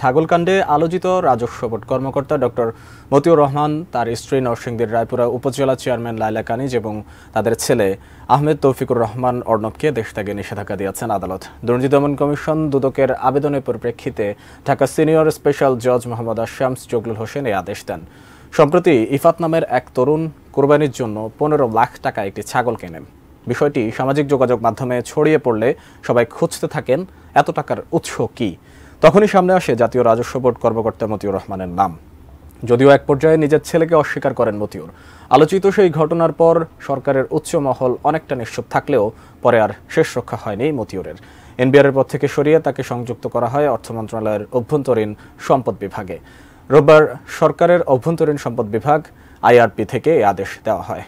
ছাগলকাণ্ডে আলোচিত রাজস্ব বোর্ড কর্মকর্তা ডক্টর মতিউর রহমান, তার স্ত্রী নরসিংদীর রায়পুরা উপজেলা চেয়ারম্যান লায়লা কানিজ এবং তাদের ছেলে আহমেদ তৌফিকুর রহমান অর্ণবকে দেশত্যাগে নিষেধাজ্ঞা দিয়েছেন আদালত। দুর্নীতি দমন কমিশন দুদকের আবেদনের পরিপ্রেক্ষিতে ঢাকা সিনিয়র স্পেশাল জজ মোহাম্মদ শামস জগলুল হোসেন এই আদেশ দেন। সম্প্রতি ইফাত নামের এক তরুণ কোরবানির জন্য 15 লাখ টাকা একটি ছাগল কেনেন। বিষয়টি সামাজিক যোগাযোগ মাধ্যমে ছড়িয়ে পড়লে সবাই খুঁজতে থাকেন এত টাকার উৎস কি। তখনই সামনে আসে জাতীয় রাজস্ব বোর্ড কর্মকর্তা মতিউর রহমানের নাম। যদিও এক পর্যায়ে নিজের ছেলেকে অস্বীকার করেন মতিউর। আলোচিত সেই ঘটনার পর সরকারের উচ্চ মহল অনেকটা নিশ্চুপ থাকলেও পরে আর শেষ রক্ষা হয়নি মতিউরের। এনবিআরের পদ থেকে সরিয়ে তাকে সংযুক্ত করা হয় অর্থ মন্ত্রণালয়ের অভ্যন্তরীণ সম্পদ বিভাগে। রোববার সরকারের অভ্যন্তরীণ সম্পদ বিভাগ আইআরপি থেকে এই আদেশ দেওয়া হয়।